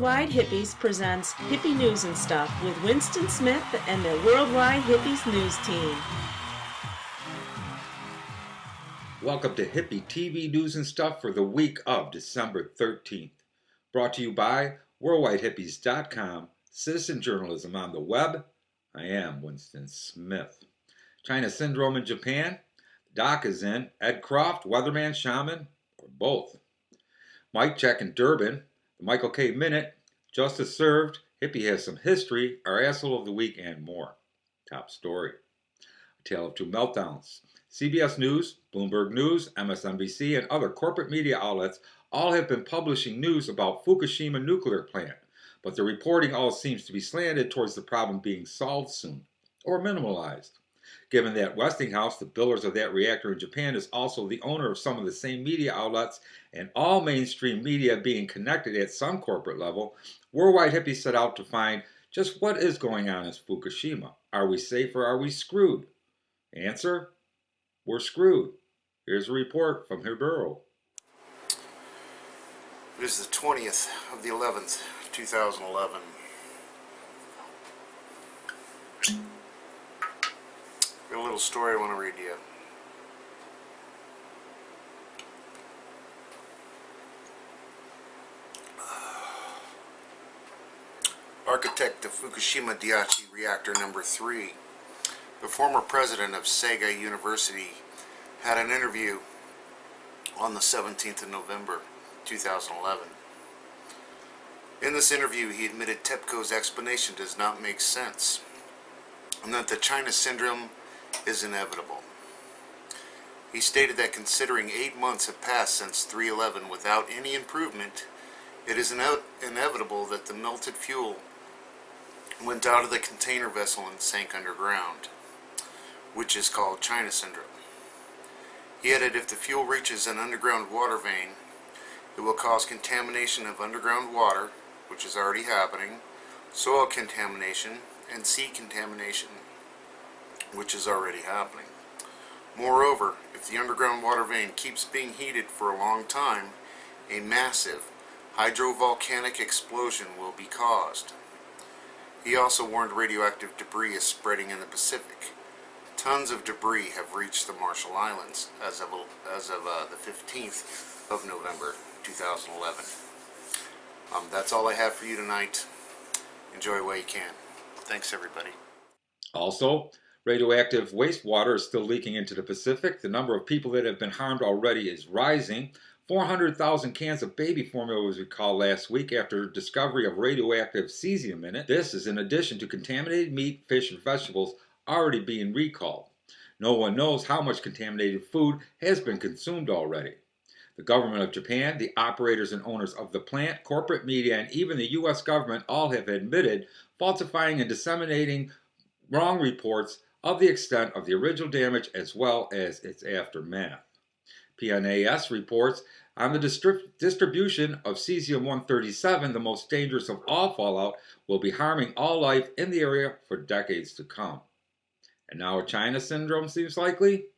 Worldwide Hippies presents Hippie News and Stuff with Winston Smith and their Worldwide Hippies News Team. Welcome to Hippie TV News and Stuff for the week of December 13th. Brought to you by WorldwideHippies.com, citizen journalism on the web. I am Winston Smith. China Syndrome in Japan. Doc is in. Ed Croft, Weatherman, Shaman, or both. Mic check in Durban. The Mikel K Minute. Justice served. Hippie has some history. Our asshole of the week and more. Top story. A tale of two meltdowns. CBS News, Bloomberg News, MSNBC, and other corporate media outlets all have been publishing news about Fukushima nuclear plant, but the reporting all seems to be slanted towards the problem being solved soon, or minimalized. Given that Westinghouse, the builders of that reactor in Japan, is also the owner of some of the same media outlets, and all mainstream media being connected at some corporate level, Worldwide Hippies set out to find just what is going on in Fukushima. Are we safe or are we screwed? Answer: we're screwed. Here's a report from Hippie. It is the 20th of the 11th, 2011. Got a little story I want to read to you. Architect of Fukushima Daiichi Reactor Number 3, the former president of Sega University, had an interview on the 17th of November 2011. In this interview, he admitted TEPCO's explanation does not make sense, and that the China Syndrome is inevitable. He stated that considering 8 months have passed since 3/11 without any improvement, it is inevitable that the melted fuel went out of the container vessel and sank underground, which is called China Syndrome. He added if the fuel reaches an underground water vein, it will cause contamination of underground water, which is already happening, soil contamination, and sea contamination, which is already happening. Moreover, if the underground water vein keeps being heated for a long time, a massive hydrovolcanic explosion will be caused. He also warned radioactive debris is spreading in the Pacific. Tons of debris have reached the Marshall Islands as of the 15th of November 2011. That's all I have for you tonight. Enjoy it while you can. Thanks, everybody. Also, radioactive wastewater is still leaking into the Pacific. The number of people that have been harmed already is rising. 400,000 cans of baby formula was recalled last week after discovery of radioactive cesium in it. This is in addition to contaminated meat, fish, and vegetables already being recalled. No one knows how much contaminated food has been consumed already. The government of Japan, the operators and owners of the plant, corporate media, and even the U.S. government all have admitted falsifying and disseminating wrong reports of the extent of the original damage as well as its aftermath. PNAS reports on the distribution of cesium-137, the most dangerous of all fallout, will be harming all life in the area for decades to come. And now a China Syndrome seems likely?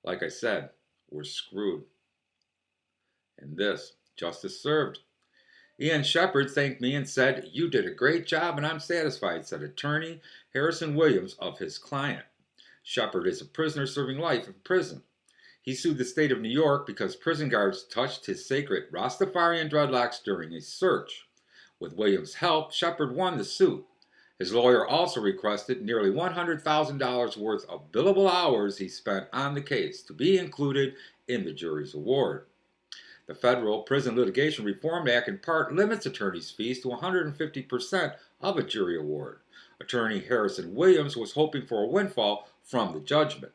Like I said, we're screwed. And this, justice served. Ian Shepard thanked me and said, "You did a great job and I'm satisfied," said attorney Harrison Williams of his client. Shepard is a prisoner serving life in prison. He sued the state of New York because prison guards touched his sacred Rastafarian dreadlocks during a search. With Williams' help, Shepard won the suit. His lawyer also requested nearly $100,000 worth of billable hours he spent on the case to be included in the jury's award. The Federal Prison Litigation Reform Act in part limits attorneys' fees to 150% of a jury award. Attorney Harrison Williams was hoping for a windfall from the judgment.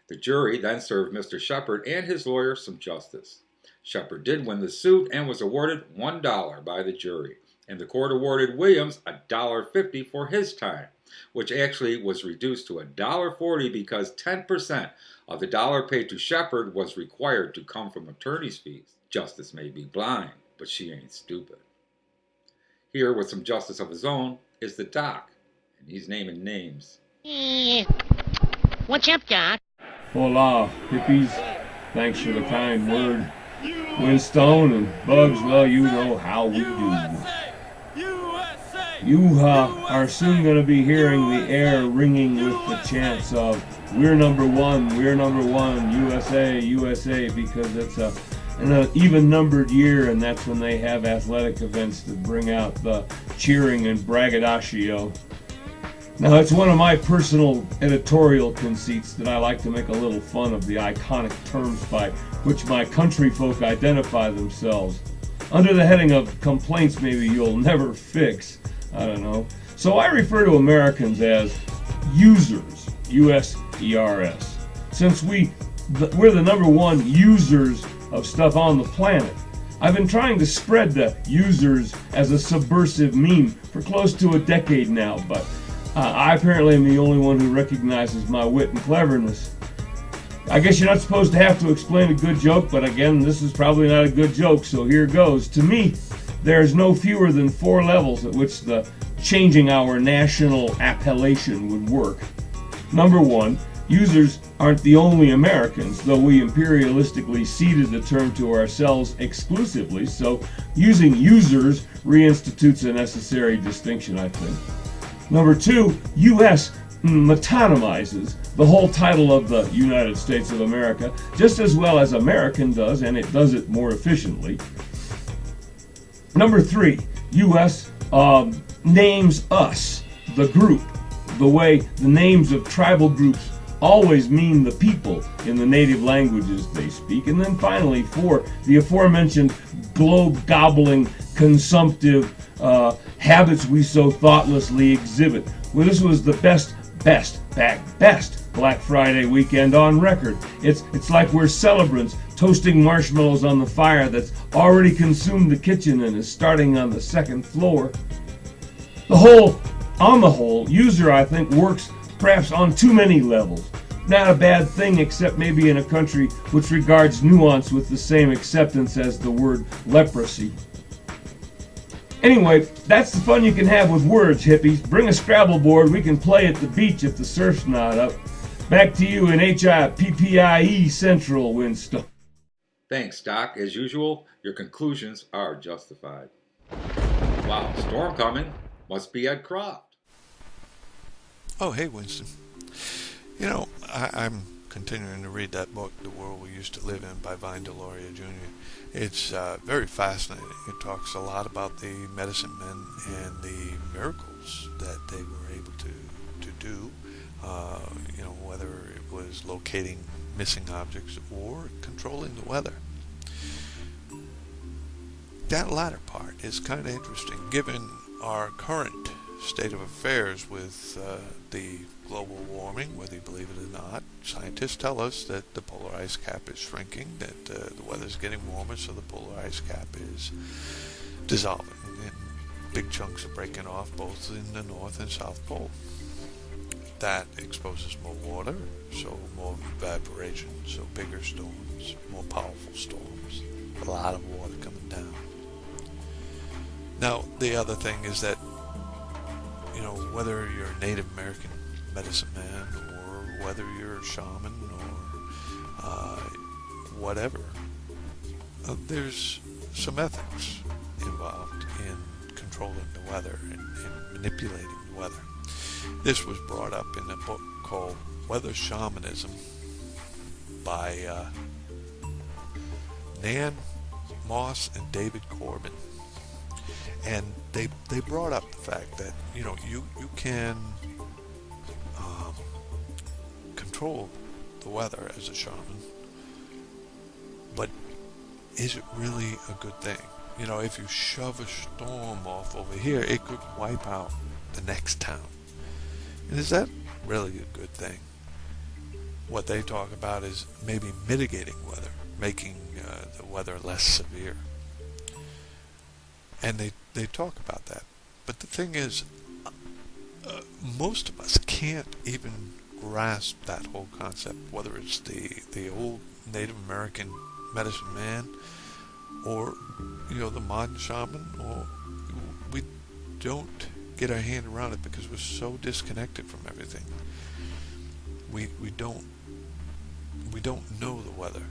The jury then served Mr. Shepard and his lawyer some justice. Shepard did win the suit and was awarded $1 by the jury, and the court awarded Williams $1.50 for his time, which actually was reduced to $1.40 because 10% of the dollar paid to Shepard was required to come from attorney's fees. Justice may be blind, but she ain't stupid. Here, with some justice of his own, is the Doc, and he's naming names. What's up, Doc? Hola, hippies. Thanks for the kind word. Winston and Bugs, well, you know how we do. You are soon going to be hearing the air ringing with the chants of we're number one, USA, USA, because it's an even-numbered year, and that's when they have athletic events that bring out the cheering and braggadocio. Now, it's one of my personal editorial conceits that I like to make a little fun of the iconic terms by which my country folk identify themselves. Under the heading of complaints maybe you'll never fix, I don't know. So I refer to Americans as users, U-S-E-R-S. Since we're the number one users of stuff on the planet, I've been trying to spread the users as a subversive meme for close to a decade now, but I apparently am the only one who recognizes my wit and cleverness. I guess you're not supposed to have to explain a good joke, but again, this is probably not a good joke, so here goes. To me, there's no fewer than 4 levels at which the changing our national appellation would work. Number 1, users aren't the only Americans, though we imperialistically ceded the term to ourselves exclusively, so using users reinstitutes a necessary distinction, I think. Number 2, U.S. metonymizes the whole title of the United States of America just as well as American does, and it does it more efficiently. Number 3, U.S. Names us, the group, the way the names of tribal groups always mean the people in the native languages they speak. And then finally, 4, the aforementioned globe-gobbling, consumptive habits we so thoughtlessly exhibit. Well, this was the best Black Friday weekend on record. It's like we're celebrants toasting marshmallows on the fire that's already consumed the kitchen and is starting on the second floor. On the whole, user, I think, works perhaps on too many levels. Not a bad thing, except maybe in a country which regards nuance with the same acceptance as the word leprosy. Anyway, that's the fun you can have with words, hippies. Bring a Scrabble board. We can play at the beach if the surf's not up. Back to you in HIPPIE Central, Winston. Thanks, Doc. As usual, your conclusions are justified. Wow, storm coming. Must be at Croft. Oh, hey, Winston. You know, I'm continuing to read that book, The World We Used to Live In by Vine Deloria Jr. It's very fascinating. It talks a lot about the medicine men and the miracles that they were able to do, whether it was locating missing objects or controlling the weather. That latter part is kind of interesting, given our current state of affairs with the global warming, whether you believe it or not. Scientists tell us that the polar ice cap is shrinking, that the weather's getting warmer, so the polar ice cap is dissolving, and big chunks are breaking off both in the North and South Pole. That exposes more water, so more evaporation, so bigger storms, more powerful storms, a lot of water coming down. Now, the other thing is that, whether you're a Native American medicine man or whether you're a shaman or whatever, there's some ethics involved in controlling the weather and manipulating the weather. This was brought up in a book called Weather Shamanism by Nan Moss and David Corbin. And they brought up the fact that, you can control the weather as a shaman, but is it really a good thing? If you shove a storm off over here, it could wipe out the next town. And is that really a good thing? What they talk about is maybe mitigating weather, making the weather less severe. And they talk about that. But the thing is, most of us can't even grasp that whole concept, whether it's the old Native American medicine man or, the modern shaman, or we don't get our hand around it because we're so disconnected from everything. We don't know the weather.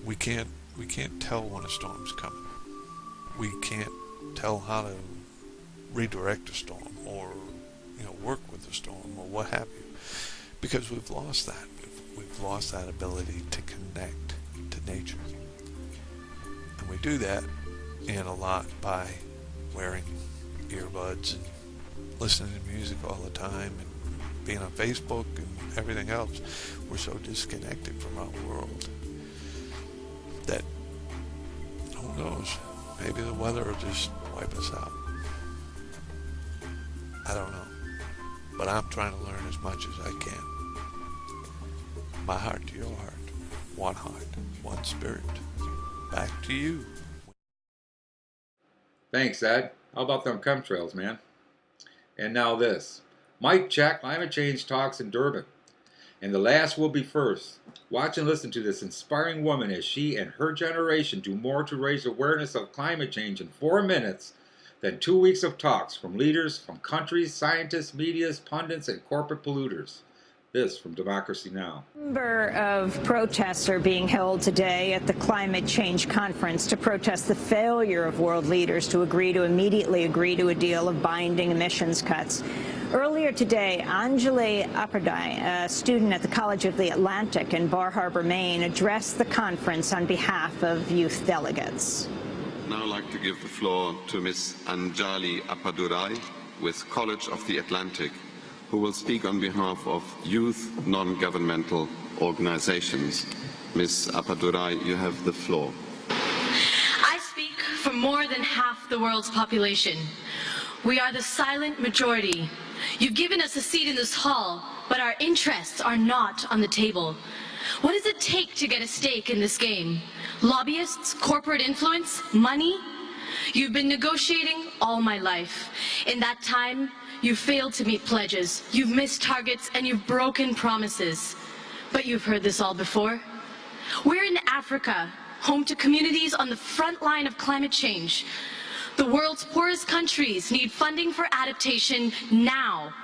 We can't tell when a storm's coming. We can't tell how to redirect a storm or work with a storm or what have you, because we've lost that. We've lost that ability to connect to nature, and we do that in a lot by wearing earbuds and listening to music all the time and being on Facebook and everything else. We're so disconnected from our world that, who knows, maybe the weather will just wipe us out. I don't know, but I'm trying to learn as much as I can. My heart to your heart, one heart, one spirit. Back to you. Thanks, Ed. How about them chemtrails, man? And now this. Mic check, climate change talks in Durban. And the last will be first. Watch and listen to this inspiring woman as she and her generation do more to raise awareness of climate change in 4 minutes than 2 weeks of talks from leaders from countries, scientists, medias, pundits, and corporate polluters. This from Democracy Now! A number of protests are being held today at the climate change conference to protest the failure of world leaders to immediately agree to a deal of binding emissions cuts. Earlier today, Anjali Apardai, a student at the College of the Atlantic in Bar Harbor, Maine, addressed the conference on behalf of youth delegates. Now I'd like to give the floor to Ms. Anjali Appadurai with College of the Atlantic, who will speak on behalf of youth non-governmental organizations. Ms. Appadurai, you have the floor. I speak for more than half the world's population. We are the silent majority. You've given us a seat in this hall, but our interests are not on the table. What does it take to get a stake in this game? Lobbyists, corporate influence, money? You've been negotiating all my life. In that time, you've failed to meet pledges, you've missed targets, and you've broken promises. But you've heard this all before. We're in Africa, home to communities on the front line of climate change. The world's poorest countries need funding for adaptation now.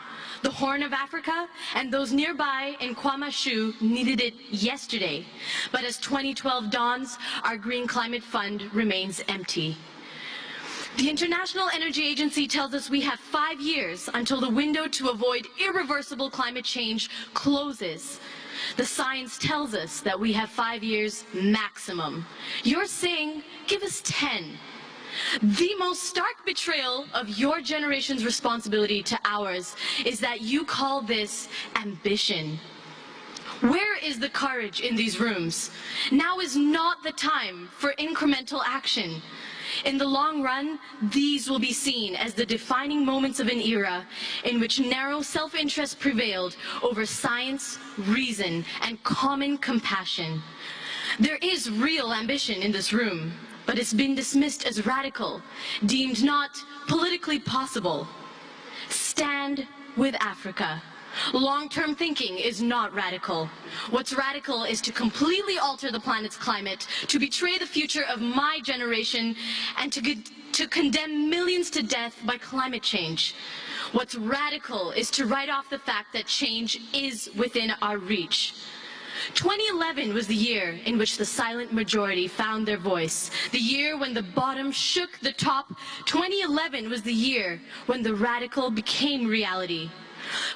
The Horn of Africa and those nearby in Kwamashu needed it yesterday. But as 2012 dawns, our Green Climate Fund remains empty. The International Energy Agency tells us we have 5 years until the window to avoid irreversible climate change closes. The science tells us that we have 5 years maximum. You're saying, give us 10. The most stark betrayal of your generation's responsibility to ours is that you call this ambition. Where is the courage in these rooms? Now is not the time for incremental action. In the long run, these will be seen as the defining moments of an era in which narrow self-interest prevailed over science, reason, and common compassion. There is real ambition in this room, but it's been dismissed as radical, deemed not politically possible. Stand with Africa. Long-term thinking is not radical. What's radical is to completely alter the planet's climate, to betray the future of my generation, and to condemn millions to death by climate change. What's radical is to write off the fact that change is within our reach. 2011 was the year in which the silent majority found their voice, the year when the bottom shook the top. 2011 was the year when the radical became reality.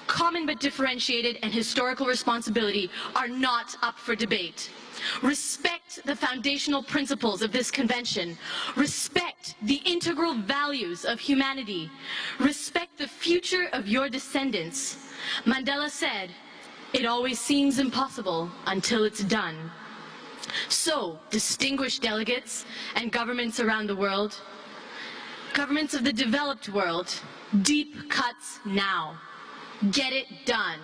Common but differentiated and historical responsibility are not up for debate. Respect the foundational principles of this convention. Respect the integral values of humanity. Respect the future of your descendants. Mandela said, "It always seems impossible until it's done." So, distinguished delegates and governments around the world, governments of the developed world, deep cuts now. Get it done.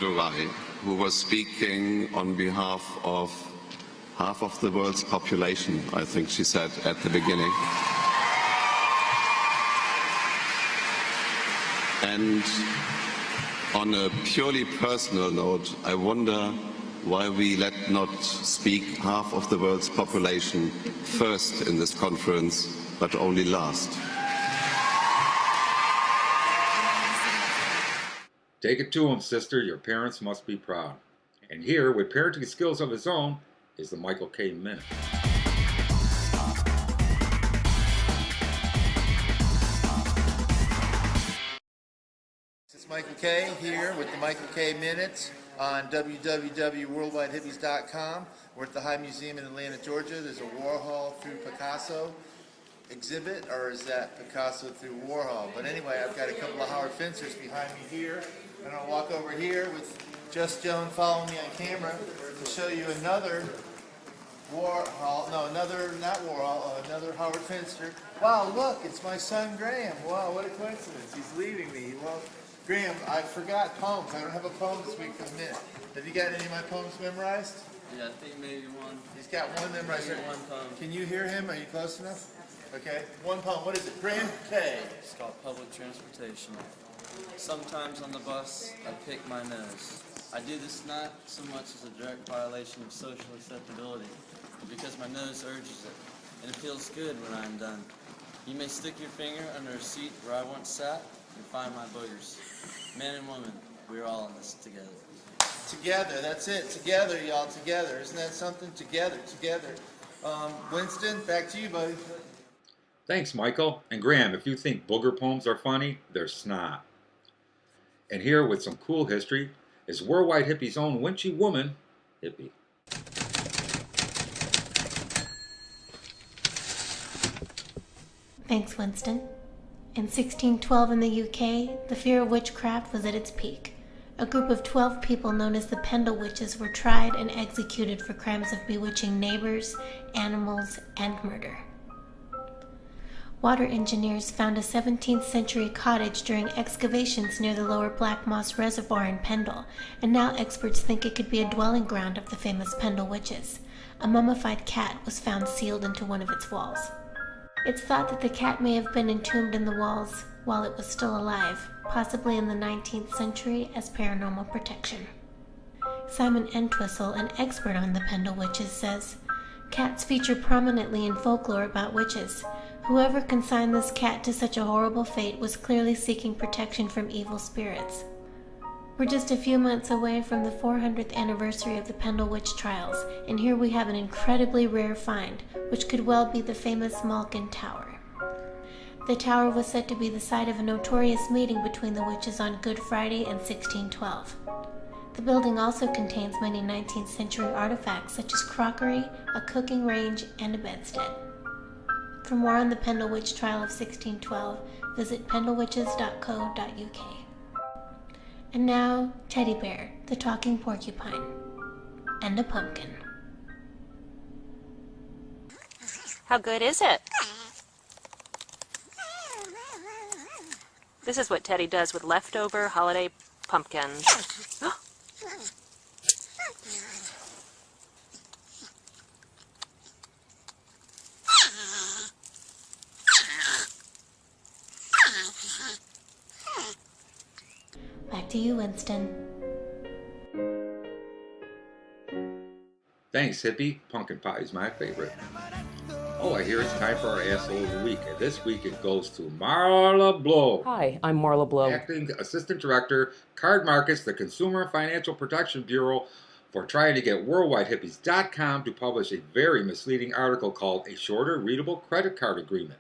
Apadurai, who was speaking on behalf of half of the world's population, I think she said at the beginning. And on a purely personal note, I wonder why we let not speak half of the world's population first in this conference, but only last. Take it to him, sister. Your parents must be proud. And here, with parenting skills of his own, is the Mikel K Minute. This is Mikel K here with the Mikel K Minutes on www.worldwidehippies.com. We're at the High Museum in Atlanta, Georgia. There's a Warhol through Picasso exhibit, or is that Picasso through Warhol? But anyway, I've got a couple of Howard Finsters behind me here. And I'll walk over here with Just Joan following me on camera to show you another Warhol, no, not Warhol, another Howard Finster. Wow, look, it's my son Graham. Wow, what a coincidence. He's leaving me. Well, Graham, I forgot poems. I don't have a poem this week for the minute. Have you got any of my poems memorized? Yeah, I think maybe one. He's got one memorized. One poem. Can you hear him? Are you close enough? Okay, one poem. What is it? Graham K. It's called Public Transportation. Sometimes on the bus, I pick my nose. I do this not so much as a direct violation of social acceptability, but because my nose urges it, and it feels good when I am done. You may stick your finger under a seat where I once sat and find my boogers. Man and woman, we're all in this together. Together, that's it. Together, y'all, together. Isn't that something? Together, together. Winston, back to you, buddy. Thanks, Michael. And Graham, if you think booger poems are funny, they're snot. And here, with some cool history, is Worldwide Hippie's own winchy woman, Hippie. Thanks, Winston. In 1612 in the UK, the fear of witchcraft was at its peak. A group of 12 people known as the Pendle Witches were tried and executed for crimes of bewitching neighbors, animals, and murder. Water engineers found a 17th century cottage during excavations near the lower Black Moss Reservoir in Pendle, and now experts think it could be a dwelling ground of the famous Pendle Witches. A mummified cat was found sealed into one of its walls. It's thought that the cat may have been entombed in the walls while it was still alive, possibly in the 19th century as paranormal protection. Simon Entwistle, an expert on the Pendle Witches, says, "Cats feature prominently in folklore about witches. Whoever consigned this cat to such a horrible fate was clearly seeking protection from evil spirits." We're just a few months away from the 400th anniversary of the Pendle Witch Trials, and here we have an incredibly rare find, which could well be the famous Malkin Tower. The tower was said to be the site of a notorious meeting between the witches on Good Friday in 1612. The building also contains many 19th century artifacts such as crockery, a cooking range, and a bedstead. For more on the Pendle Witch Trial of 1612, visit pendlewitches.co.uk. And now, Teddy Bear, the talking porcupine, and a pumpkin. How good is it? This is what Teddy does with leftover holiday pumpkins. Back to you, Winston. Thanks, Hippie. Pumpkin pie is my favorite. Oh, I hear it's time for our Asshole of the Week. And this week it goes to Marla Blow. Hi, I'm Marla Blow. Acting Assistant Director, Card Markets, the Consumer Financial Protection Bureau, for trying to get WorldwideHippies.com to publish a very misleading article called A Shorter Readable Credit Card Agreement.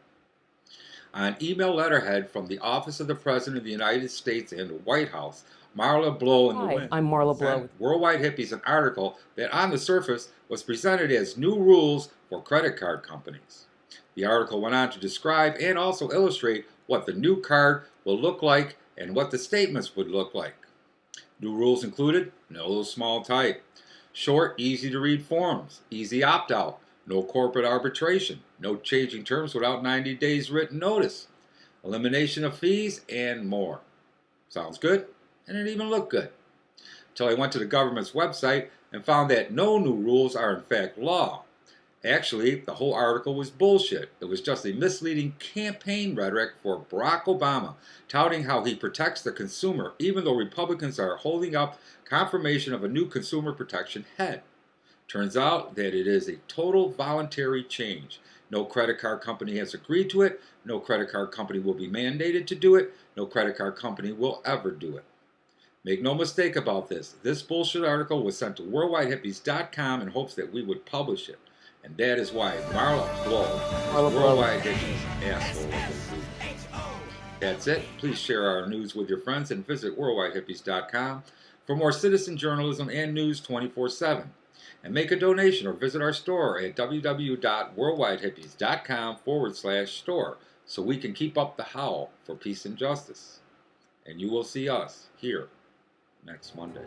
On email letterhead from the Office of the President of the United States and the White House, Marla Blow and Hi, I'm Marla Blow. sent Worldwide Hippies an article that on the surface was presented as new rules for credit card companies. The article went on to describe and also illustrate what the new card will look like and what the statements would look like. New rules included no small type, short, easy to read forms, easy opt-out, no corporate arbitration, no changing terms without 90 days written notice, elimination of fees, and more. Sounds good, and it even looked good. until I went to the government's website and found that no new rules are in fact law. Actually, the whole article was bullshit. It was just a misleading campaign rhetoric for Barack Obama, touting how he protects the consumer, even though Republicans are holding up confirmation of a new consumer protection head. Turns out that it is a total voluntary change. No credit card company has agreed to it. No credit card company will be mandated to do it. No credit card company will ever do it. Make no mistake about this. This bullshit article was sent to worldwidehippies.com in hopes that we would publish it. And that is why Marla Blow is Worldwide Hippies' asshole of the week. That's it. Please share our news with your friends and visit worldwidehippies.com for more citizen journalism and news 24/7. And make a donation or visit our store at www.worldwidehippies.com/store so we can keep up the howl for peace and justice. And you will see us here next Monday.